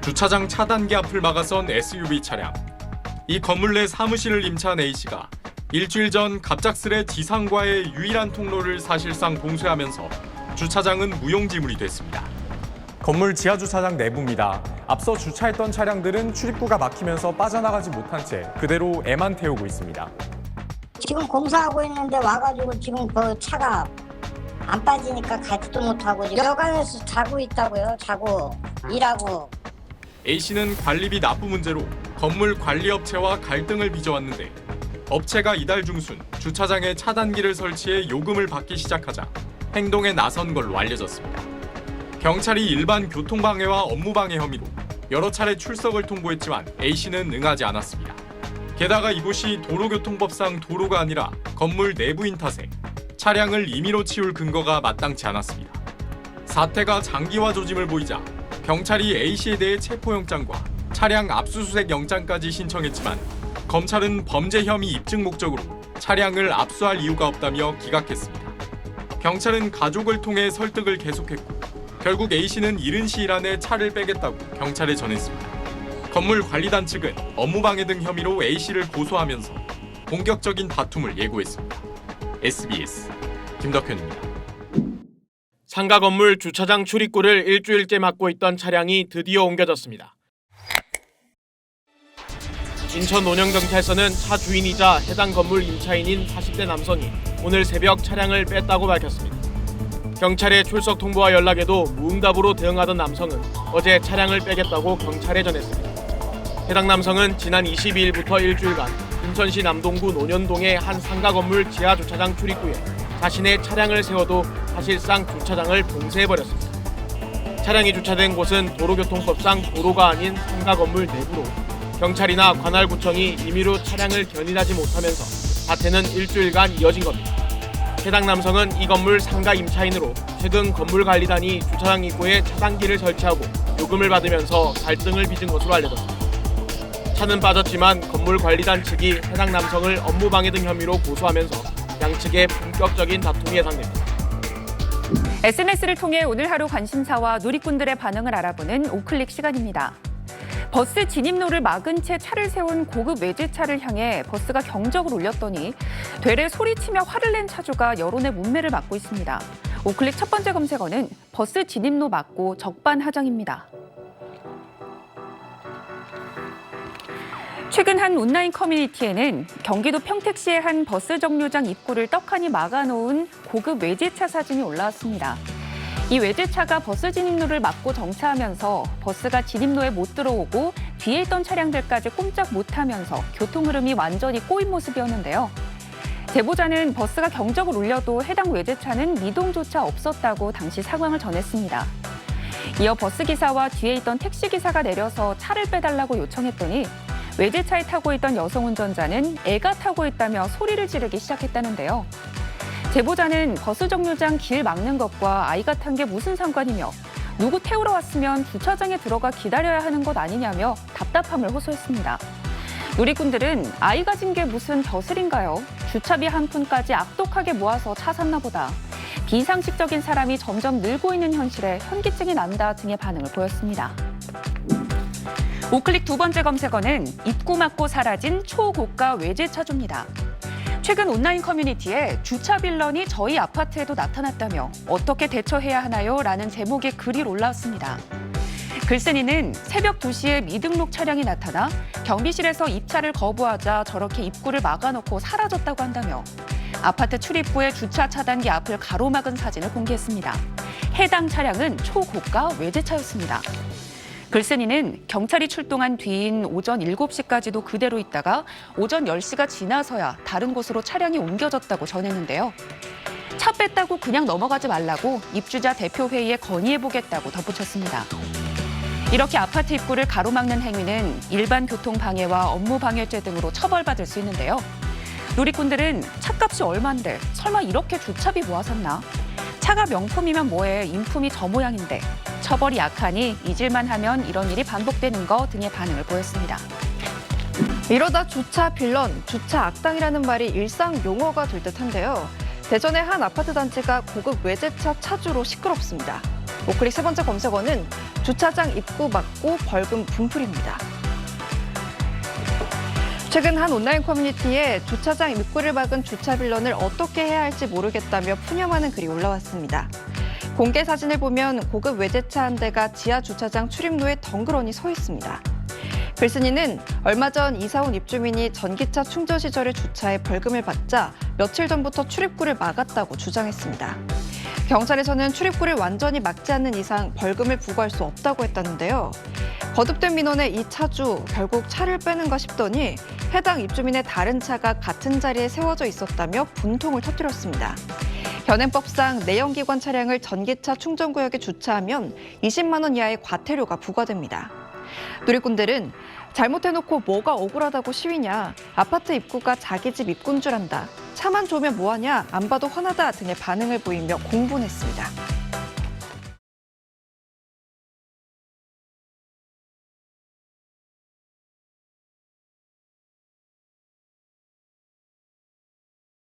주차장 차단기 앞을 막아선 SUV 차량. 이 건물 내 사무실을 임차한 A씨가 일주일 전 갑작스레 지상과의 유일한 통로를 사실상 봉쇄하면서 주차장은 무용지물이 됐습니다. 건물 지하 주차장 내부입니다. 앞서 주차했던 차량들은 출입구가 막히면서 빠져나가지 못한 채 그대로 애만 태우고 있습니다. 지금 공사하고 있는데 와가지고 지금 그 차가 안 빠지니까 가지도 못하고 여관에서 자고 있다고요. 자고 일하고. A씨는 관리비 납부 문제로 건물 관리업체와 갈등을 빚어왔는데 업체가 이달 중순 주차장에 차단기를 설치해 요금을 받기 시작하자 행동에 나선 걸로 알려졌습니다. 경찰이 일반 교통방해와 업무방해 혐의로 여러 차례 출석을 통보했지만 A씨는 응하지 않았습니다. 게다가 이곳이 도로교통법상 도로가 아니라 건물 내부인 탓에 차량을 임의로 치울 근거가 마땅치 않았습니다. 사태가 장기화 조짐을 보이자 경찰이 A씨에 대해 체포영장과 차량 압수수색 영장까지 신청했지만 검찰은 범죄 혐의 입증 목적으로 차량을 압수할 이유가 없다며 기각했습니다. 경찰은 가족을 통해 설득을 계속했고 결국 A씨는 이른 시일 안에 차를 빼겠다고 경찰에 전했습니다. 건물 관리단 측은 업무방해 등 혐의로 A씨를 고소하면서 본격적인 다툼을 예고했습니다. SBS 김덕현입니다. 상가 건물 주차장 출입구를 일주일째 막고 있던 차량이 드디어 옮겨졌습니다. 인천 논현경찰서는 차 주인이자 해당 건물 임차인인 40대 남성이 오늘 새벽 차량을 뺐다고 밝혔습니다. 경찰의 출석 통보와 연락에도 무응답으로 대응하던 남성은 어제 차량을 빼겠다고 경찰에 전했습니다. 해당 남성은 지난 22일부터 일주일간 인천시 남동구 논현동의 한 상가 건물 지하 주차장 출입구에 자신의 차량을 세워도 사실상 주차장을 봉쇄해버렸습니다. 차량이 주차된 곳은 도로교통법상 도로가 아닌 상가 건물 내부로 경찰이나 관할구청이 임의로 차량을 견인하지 못하면서 사태는 일주일간 이어진 겁니다. 해당 남성은 이 건물 상가 임차인으로 최근 건물관리단이 주차장 입구에 차단기를 설치하고 요금을 받으면서 갈등을 빚은 것으로 알려졌습니다. 차는 빠졌지만 건물관리단 측이 해당 남성을 업무방해 등 혐의로 고소하면서 양측의 본격적인 다툼이 예상됩니다. SNS를 통해 오늘 하루 관심사와 누리꾼들의 반응을 알아보는 오클릭 시간입니다. 버스 진입로를 막은 채 차를 세운 고급 외제차를 향해 버스가 경적을 울렸더니 되레 소리치며 화를 낸 차주가 여론의 문매를 맡고 있습니다. 오클릭 첫 번째 검색어는 버스 진입로 막고 적반하장입니다. 최근 한 온라인 커뮤니티에는 경기도 평택시의 한 버스 정류장 입구를 떡하니 막아놓은 고급 외제차 사진이 올라왔습니다. 이 외제차가 버스 진입로를 막고 정차하면서 버스가 진입로에 못 들어오고 뒤에 있던 차량들까지 꼼짝 못하면서 교통 흐름이 완전히 꼬인 모습이었는데요. 제보자는 버스가 경적을 울려도 해당 외제차는 미동조차 없었다고 당시 상황을 전했습니다. 이어 버스기사와 뒤에 있던 택시기사가 내려서 차를 빼달라고 요청했더니 외제차에 타고 있던 여성 운전자는 애가 타고 있다며 소리를 지르기 시작했다는데요. 제보자는 버스 정류장 길 막는 것과 아이가 탄 게 무슨 상관이며 누구 태우러 왔으면 주차장에 들어가 기다려야 하는 것 아니냐며 답답함을 호소했습니다. 누리꾼들은 아이 가진 게 무슨 벼슬인가요? 주차비 한 푼까지 악독하게 모아서 차 샀나 보다. 비상식적인 사람이 점점 늘고 있는 현실에 현기증이 난다 등의 반응을 보였습니다. 오클릭 두 번째 검색어는 입구 막고 사라진 초고가 외제차주입니다. 최근 온라인 커뮤니티에 주차 빌런이 저희 아파트에도 나타났다며 어떻게 대처해야 하나요? 라는 제목의 글이 올라왔습니다. 글쓴이는 새벽 2시에 미등록 차량이 나타나 경비실에서 입차를 거부하자 저렇게 입구를 막아놓고 사라졌다고 한다며 아파트 출입구의 주차 차단기 앞을 가로막은 사진을 공개했습니다. 해당 차량은 초고가 외제차였습니다. 글쓴이는 경찰이 출동한 뒤인 오전 7시까지도 그대로 있다가 오전 10시가 지나서야 다른 곳으로 차량이 옮겨졌다고 전했는데요. 차 뺐다고 그냥 넘어가지 말라고 입주자 대표회의에 건의해보겠다고 덧붙였습니다. 이렇게 아파트 입구를 가로막는 행위는 일반 교통방해와 업무방해죄 등으로 처벌받을 수 있는데요. 누리꾼들은 차값이 얼만데 설마 이렇게 주차비 모아 샀나? 차가 명품이면 뭐해, 인품이 저 모양인데. 처벌이 약하니 잊을만 하면 이런 일이 반복되는 거 등의 반응을 보였습니다. 이러다 주차 빌런, 주차 악당이라는 말이 일상 용어가 될 듯한데요. 대전의 한 아파트 단지가 고급 외제차 차주로 시끄럽습니다. 오클릭 세 번째 검색어는 주차장 입구 막고 벌금 분풀입니다. 최근 한 온라인 커뮤니티에 주차장 입구를 막은 주차 빌런을 어떻게 해야 할지 모르겠다며 푸념하는 글이 올라왔습니다. 공개 사진을 보면 고급 외제차 한 대가 지하 주차장 출입로에 덩그러니 서 있습니다. 글쓴이는 얼마 전 이사 온 입주민이 전기차 충전 시절에 주차해 벌금을 받자 며칠 전부터 출입구를 막았다고 주장했습니다. 경찰에서는 출입구를 완전히 막지 않는 이상 벌금을 부과할 수 없다고 했다는데요. 거듭된 민원에 이 차주 결국 차를 빼는가 싶더니 해당 입주민의 다른 차가 같은 자리에 세워져 있었다며 분통을 터뜨렸습니다. 현행법상 내연기관 차량을 전기차 충전구역에 주차하면 20만 원 이하의 과태료가 부과됩니다. 누리꾼들은 잘못해놓고 뭐가 억울하다고 시위냐, 아파트 입구가 자기 집 입구인 줄 안다, 차만 좋으면 뭐하냐, 안 봐도 화나다 등의 반응을 보이며 공분했습니다.